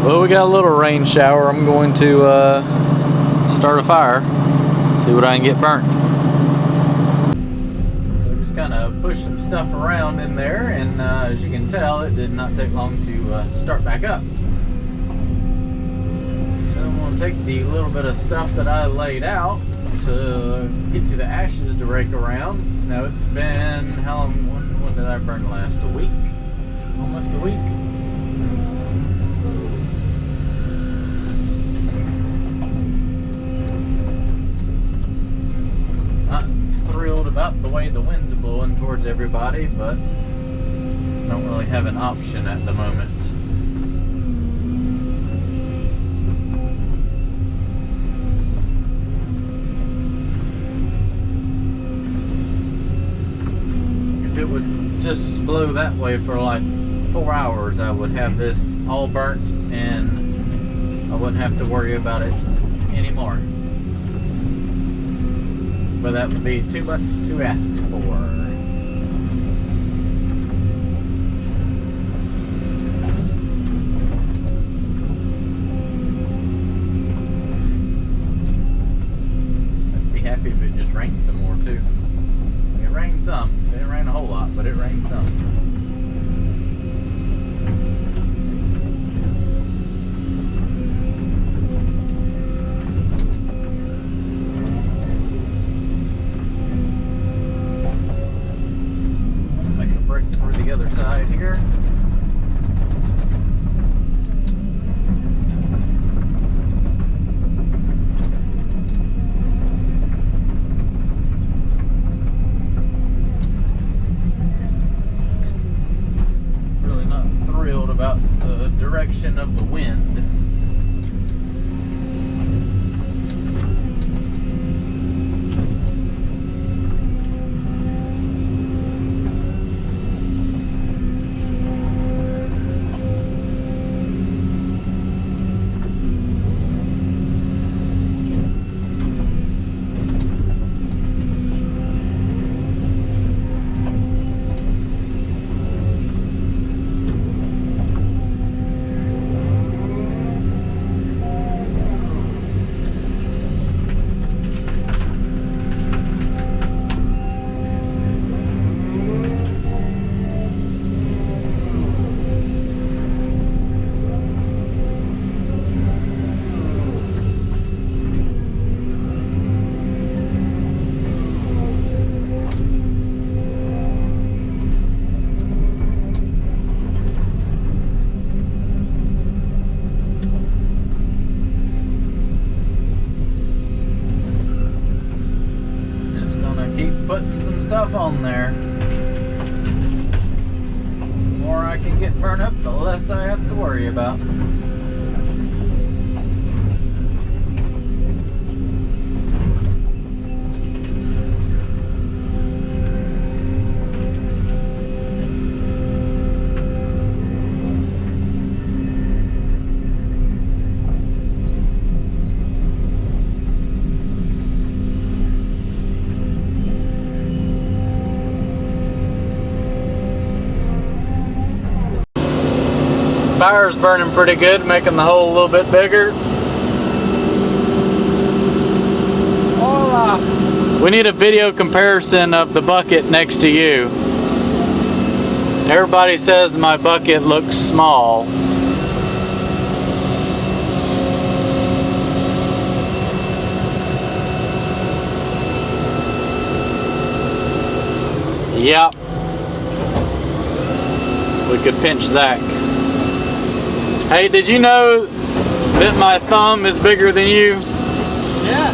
Well, we got a little rain shower. I'm going to start a fire, see what I can get burnt. So just kind of push some stuff around in there, and as you can tell, it did not take long to start back up. So I'm going to take the little bit of stuff that I laid out to get to the ashes to rake around. Now it's been, how long, when did I burn last? A week? Almost a week. Not thrilled about the way the wind's blowing towards everybody, but don't really have an option at the moment. If it would just blow that way for like 4 hours, I would have this all burnt and I wouldn't have to worry about it anymore. But that would be too much to ask for. I'd be happy if it just rained some more too. It rained some. It didn't rain a whole lot, but it rained some. The other side here. Really not thrilled about the direction of the wind. Putting some stuff on there. The more I can get burned up, the less I have to worry about. Fire's burning pretty good, making the hole a little bit bigger. Hola. We need a video comparison of the bucket next to you. Everybody says my bucket looks small. Yep. We could pinch that. Hey, did you know that my thumb is bigger than you? Yeah.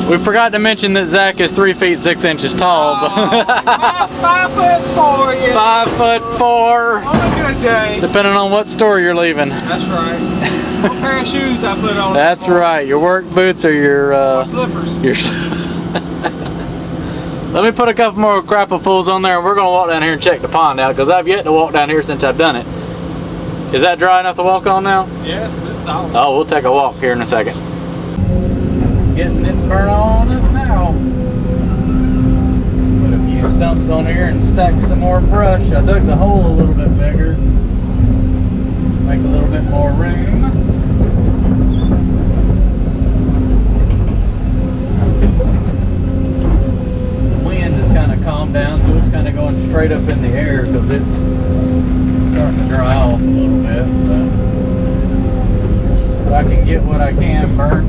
We forgot to mention that Zach is 3 feet 6 inches tall. I'm 5'4", yeah. 5'4". On a good day. Depending on what store you're leaving. That's right. What pair of shoes I put on? That's right. Your work boots or your slippers. Let me put a couple more grapple pulls on there, and we're gonna walk down here and check the pond out because I've yet to walk down here since I've done it. Is that dry enough to walk on now? Yes, it's solid. Oh, we'll take a walk here in a second. Getting it burnt on it now. here and stack some more brush. I dug the hole a little bit bigger, make a little bit more room. The wind has kind of calmed down, so it's kind of going straight up in the air because it's starting to dry off a little bit. But if I can get what I can burnt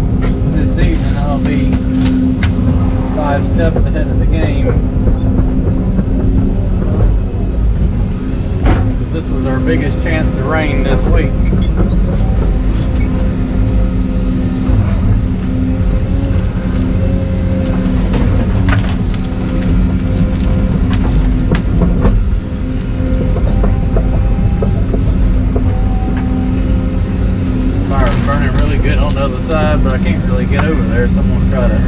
this evening, I'll be 5 steps ahead of the game. This was our biggest chance of rain this week. Fire's burning really good on the other side, but I can't really get over there, so I'm going to try to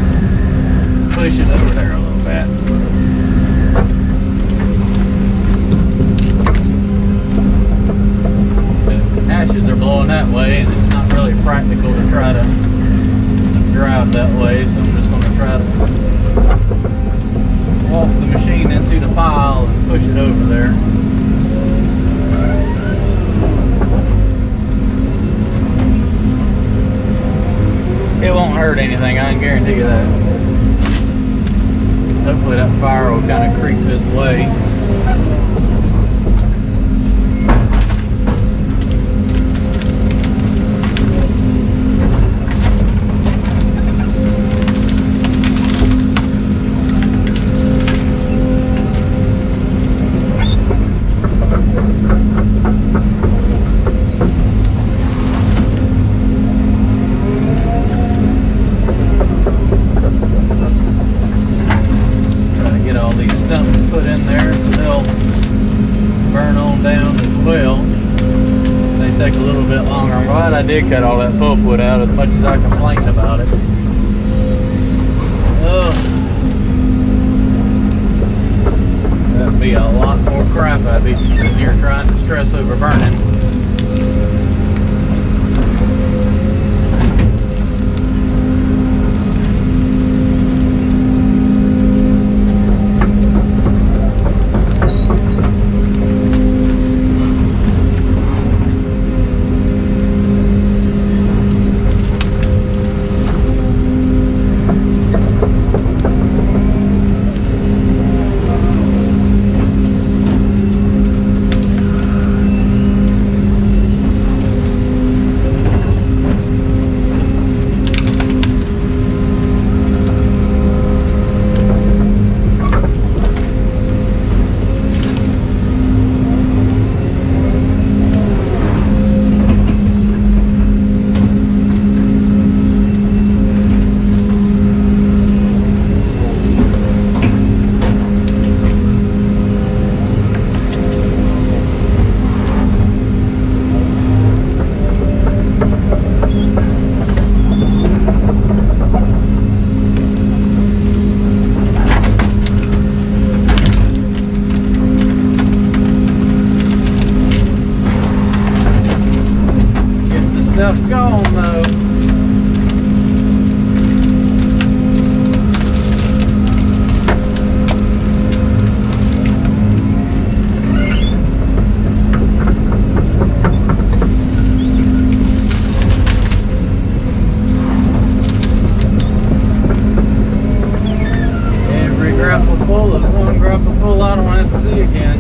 push it over there a little bit. The ashes are blowing that way, and it's not really practical to try to drive that way, so I'm just going to try to walk the machine into the pile and push it over there. It won't hurt anything, I can guarantee you that. Hopefully that fire will kind of creep this way. I did cut all that pulpwood out as much as I complained about it. Ugh. That'd be a lot more crap I'd be sitting here trying to stress over burning. Stuff gone though. Every grapple full is one grapple full I don't have to see again.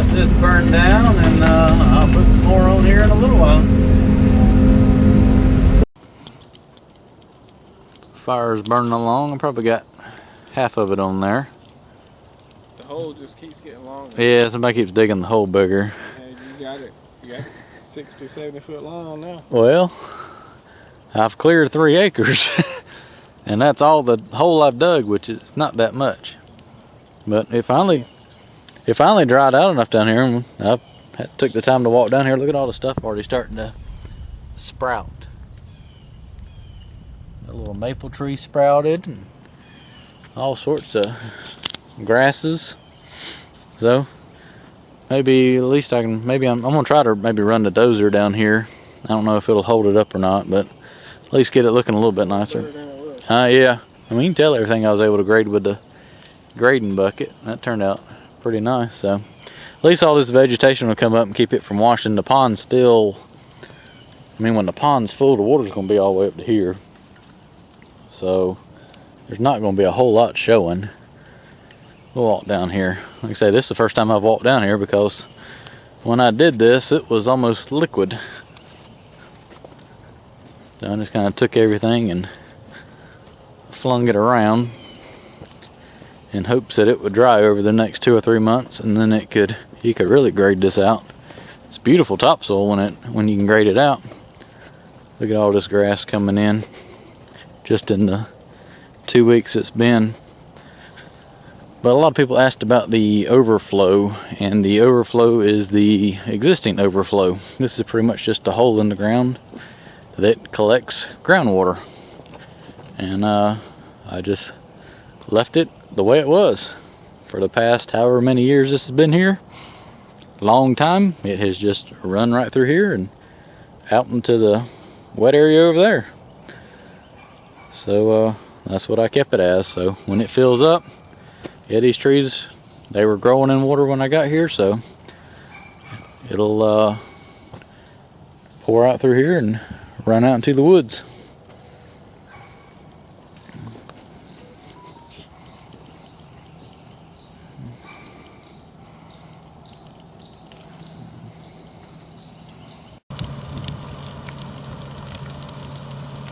This burn down, and I'll put some more on here in a little while. Fire's burning along. I probably got half of it on there. The hole just keeps getting longer. Yeah, somebody keeps digging the hole bigger. And you got it 60, 70 foot long now. Well, I've cleared 3 acres, and that's all the hole I've dug, which is not that much. But it finally dried out enough down here, and I took the time to walk down here. Look at all the stuff already starting to sprout. A little maple tree sprouted and all sorts of grasses. So maybe at least I can, I'm gonna try to maybe run the dozer down here. I don't know if it'll hold it up or not, but at least get it looking a little bit nicer. Yeah, I mean, you can tell everything I was able to grade with the grading bucket. That turned out pretty nice. So at least all this vegetation will come up and keep it from washing. The pond still, I mean, when the pond's full, the water's gonna be all the way up to here. So there's not gonna be a whole lot showing. We'll walk down here. Like I say, this is the first time I've walked down here because when I did this, it was almost liquid. So I just kind of took everything and flung it around in hopes that it would dry over the next 2 or 3 months, and then you could really grade this out. It's beautiful topsoil when you can grade it out. Look at all this grass coming in just in the 2 weeks it's been. But a lot of people asked about the overflow, and the overflow is the existing overflow. This is pretty much just a hole in the ground that collects groundwater, and I just left it the way it was for the past however many years this has been here. Long time. It has just run right through here and out into the wet area over there. So that's what I kept it as. So when it fills up, yeah, these trees, they were growing in water when I got here, so it'll pour out through here and run out into the woods.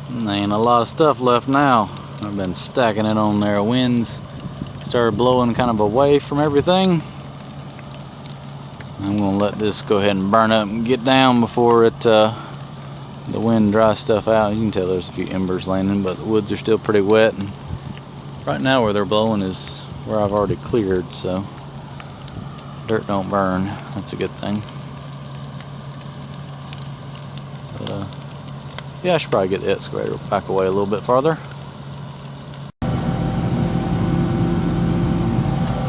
And there ain't a lot of stuff left now. I've been stacking it on there. Winds started blowing kind of away from everything. I'm gonna let this go ahead and burn up and get down before the wind dries stuff out. You can tell there's a few embers landing, but the woods are still pretty wet. And right now where they're blowing is where I've already cleared, so dirt don't burn. That's a good thing. Yeah, I should probably get the excavator back away a little bit farther.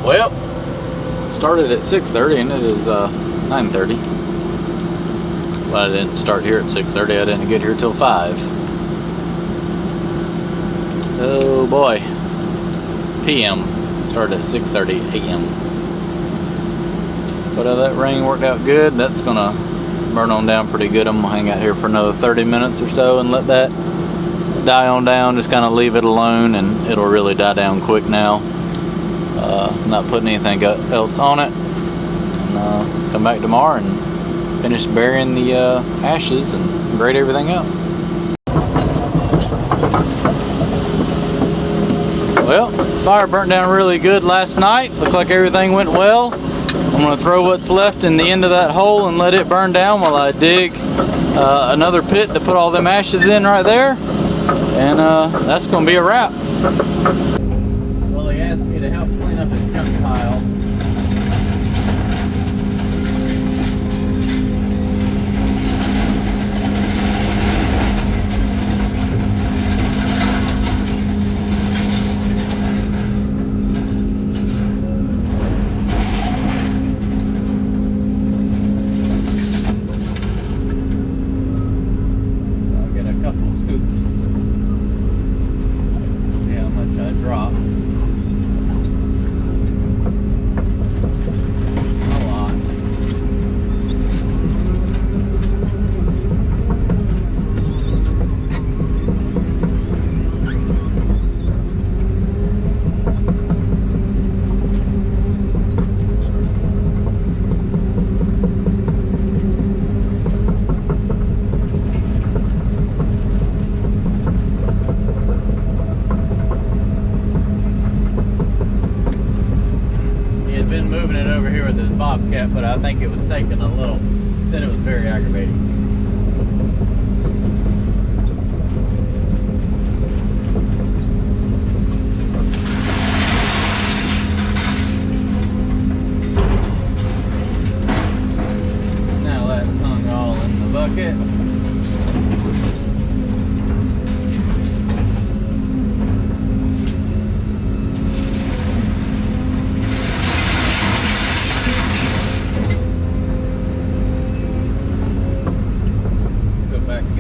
Well, started at 6:30 and it is 9:30. But I didn't start here at 6:30. I didn't get here till 5. Oh boy. PM. Started at 6:30 a.m. But that rain worked out good. That's gonna burn on down pretty good. I'm gonna hang out here for another 30 minutes or so and let that die on down. Just kind of leave it alone, and it'll really die down quick now. Not putting anything else on it, and come back tomorrow and finish burying the ashes and grade everything out. Well, the fire burnt down really good last night. Looked like everything went well. I'm going to throw what's left in the end of that hole and let it burn down while I dig another pit to put all them ashes in right there. And that's going to be a wrap. Well, he asked me to help clean up his junk pile. Bobcat, but I think it was taking a little, said it was very aggravating. Now that's hung all in the bucket.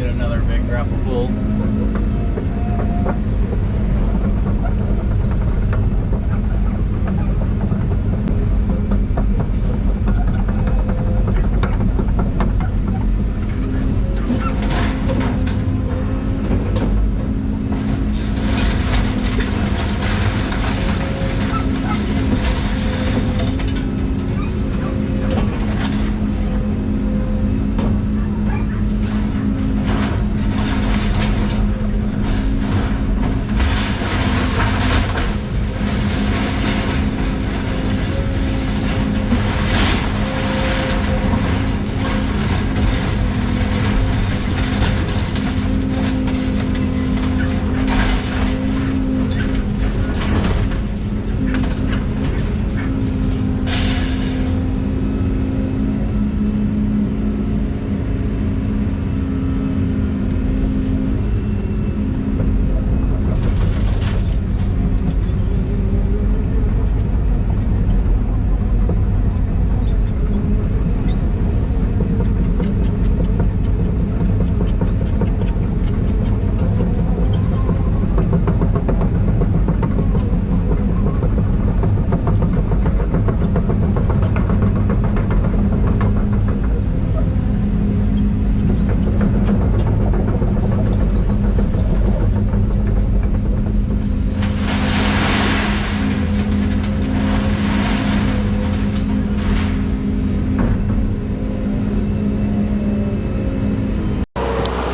another big grapple pull.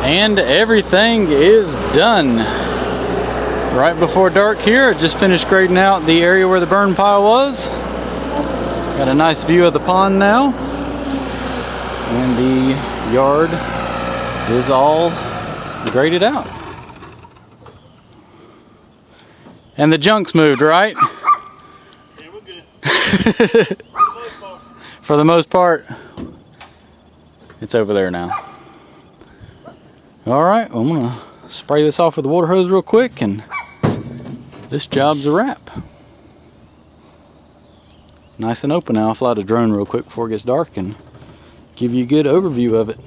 And everything is done. Right before dark here, I just finished grading out the area where the burn pile was. Got a nice view of the pond now. And the yard is all graded out. And the junk's moved, right? Yeah, we're good. For the most part, it's over there now. All right, I'm gonna spray this off with the water hose real quick, and this job's a wrap. Nice and open now. I'll fly the drone real quick before it gets dark and give you a good overview of it.